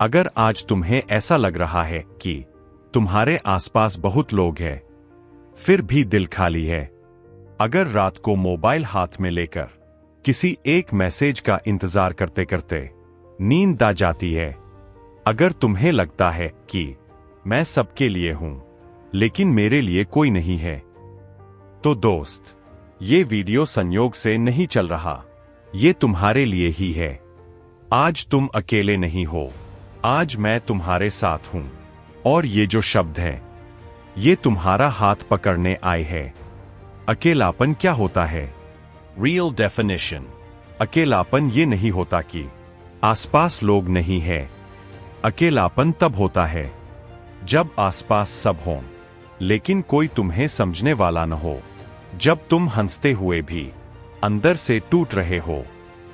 अगर आज तुम्हें ऐसा लग रहा है कि तुम्हारे आसपास बहुत लोग हैं, फिर भी दिल खाली है, अगर रात को मोबाइल हाथ में लेकर किसी एक मैसेज का इंतजार करते करते नींद आ जाती है, अगर तुम्हें लगता है कि मैं सबके लिए हूं लेकिन मेरे लिए कोई नहीं है, तो दोस्त, ये वीडियो संयोग से नहीं चल रहा, ये तुम्हारे लिए ही है। आज तुम अकेले नहीं हो, आज मैं तुम्हारे साथ हूं। और ये जो शब्द है, ये तुम्हारा हाथ पकड़ने आए हैं। अकेलापन क्या होता है? रियल डेफिनेशन: अकेलापन ये नहीं होता कि आसपास लोग नहीं है। अकेलापन तब होता है जब आसपास सब हों लेकिन कोई तुम्हें समझने वाला न हो, जब तुम हंसते हुए भी अंदर से टूट रहे हो,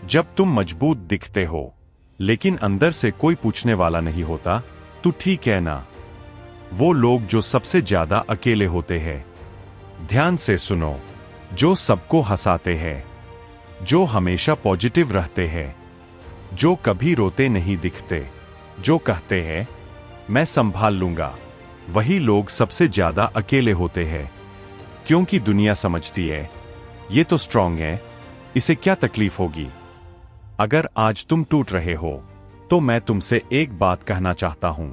जब तुम मजबूत दिखते हो लेकिन अंदर से कोई पूछने वाला नहीं होता, तू ठीक है ना? वो लोग जो सबसे ज्यादा अकेले होते हैं, ध्यान से सुनो, जो सबको हंसाते हैं, जो हमेशा पॉजिटिव रहते हैं, जो कभी रोते नहीं दिखते, जो कहते हैं मैं संभाल लूंगा, वही लोग सबसे ज्यादा अकेले होते हैं। क्योंकि दुनिया समझती है ये तो स्ट्रांग है, इसे क्या तकलीफ होगी। अगर आज तुम टूट रहे हो तो मैं तुमसे एक बात कहना चाहता हूं,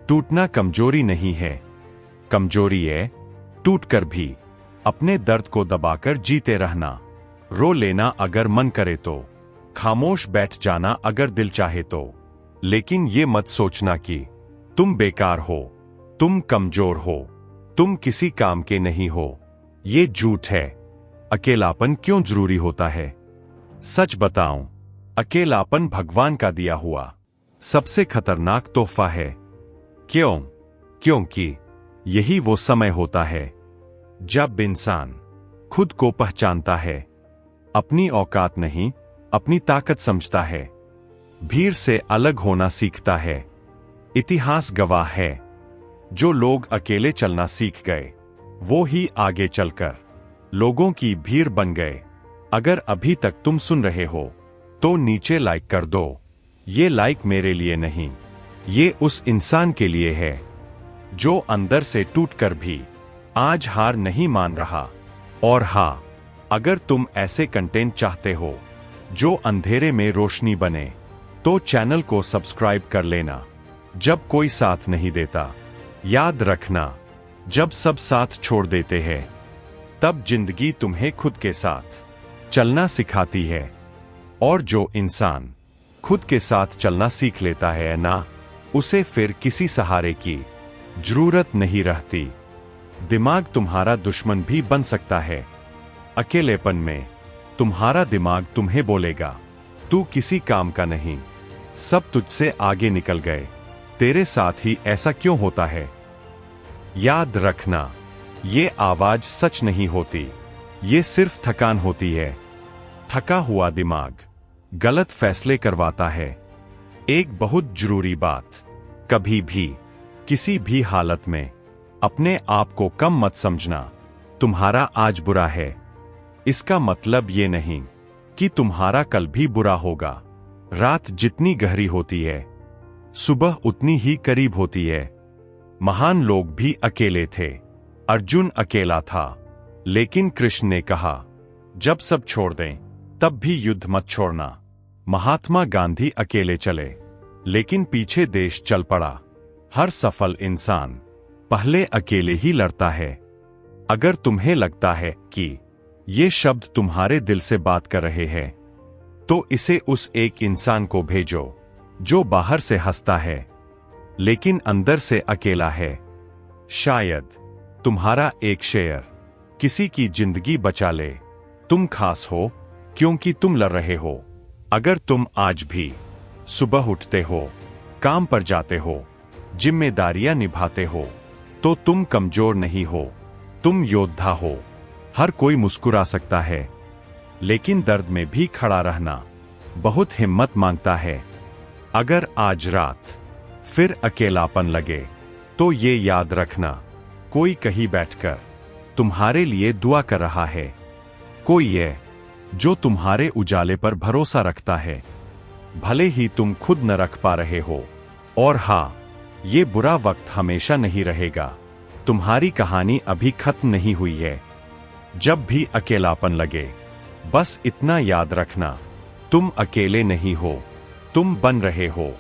टूटना कमजोरी नहीं है। कमजोरी है टूटकर भी अपने दर्द को दबाकर जीते रहना, रो लेना अगर मन करे तो, खामोश बैठ जाना अगर दिल चाहे तो, लेकिन ये मत सोचना कि तुम बेकार हो, तुम कमजोर हो, तुम किसी काम के नहीं हो। ये झूठ है। अकेलापन क्यों जरूरी होता है? सच बताऊं, अकेलापन भगवान का दिया हुआ सबसे खतरनाक तोहफा है। क्यों? क्योंकि यही वो समय होता है जब इंसान खुद को पहचानता है, अपनी औकात नहीं अपनी ताकत समझता है, भीड़ से अलग होना सीखता है। इतिहास गवाह है, जो लोग अकेले चलना सीख गए वो ही आगे चलकर लोगों की भीड़ बन गए। अगर अभी तक तुम सुन रहे हो तो नीचे लाइक कर दो। ये लाइक मेरे लिए नहीं, ये उस इंसान के लिए है जो अंदर से टूटकर भी आज हार नहीं मान रहा। और हाँ, अगर तुम ऐसे कंटेंट चाहते हो जो अंधेरे में रोशनी बने, तो चैनल को सब्सक्राइब कर लेना। जब कोई साथ नहीं देता, याद रखना, जब सब साथ छोड़ देते हैं, तब जिंदगी तुम्हें खुद के साथ चलना सिखाती है। और जो इंसान खुद के साथ चलना सीख लेता है ना, उसे फिर किसी सहारे की जरूरत नहीं रहती। दिमाग तुम्हारा दुश्मन भी बन सकता है। अकेलेपन में तुम्हारा दिमाग तुम्हें बोलेगा, तू किसी काम का नहीं, सब तुझसे आगे निकल गए, तेरे साथ ही ऐसा क्यों होता है। याद रखना, ये आवाज सच नहीं होती, ये सिर्फ थकान होती है। थका हुआ दिमाग गलत फैसले करवाता है। एक बहुत जरूरी बात, कभी भी किसी भी हालत में अपने आप को कम मत समझना। तुम्हारा आज बुरा है, इसका मतलब ये नहीं कि तुम्हारा कल भी बुरा होगा। रात जितनी गहरी होती है, सुबह उतनी ही करीब होती है। महान लोग भी अकेले थे। अर्जुन अकेला था, लेकिन कृष्ण ने कहा, जब सब छोड़ दें, तब भी युद्ध मत छोड़ना। महात्मा गांधी अकेले चले, लेकिन पीछे देश चल पड़ा। हर सफल इंसान पहले अकेले ही लड़ता है। अगर तुम्हें लगता है कि ये शब्द तुम्हारे दिल से बात कर रहे हैं, तो इसे उस एक इंसान को भेजो जो बाहर से हंसता है लेकिन अंदर से अकेला है। शायद तुम्हारा एक शेयर किसी की जिंदगी बचा ले। तुम खास हो क्योंकि तुम लड़ रहे हो। अगर तुम आज भी सुबह उठते हो, काम पर जाते हो, जिम्मेदारियां निभाते हो, तो तुम कमजोर नहीं हो, तुम योद्धा हो। हर कोई मुस्कुरा सकता है, लेकिन दर्द में भी खड़ा रहना बहुत हिम्मत मांगता है। अगर आज रात फिर अकेलापन लगे, तो ये याद रखना, कोई कहीं बैठकर तुम्हारे लिए दुआ कर रहा है। कोई है जो तुम्हारे उजाले पर भरोसा रखता है, भले ही तुम खुद न रख पा रहे हो। और हाँ, ये बुरा वक्त हमेशा नहीं रहेगा। तुम्हारी कहानी अभी खत्म नहीं हुई है। जब भी अकेलापन लगे, बस इतना याद रखना, तुम अकेले नहीं हो, तुम बन रहे हो।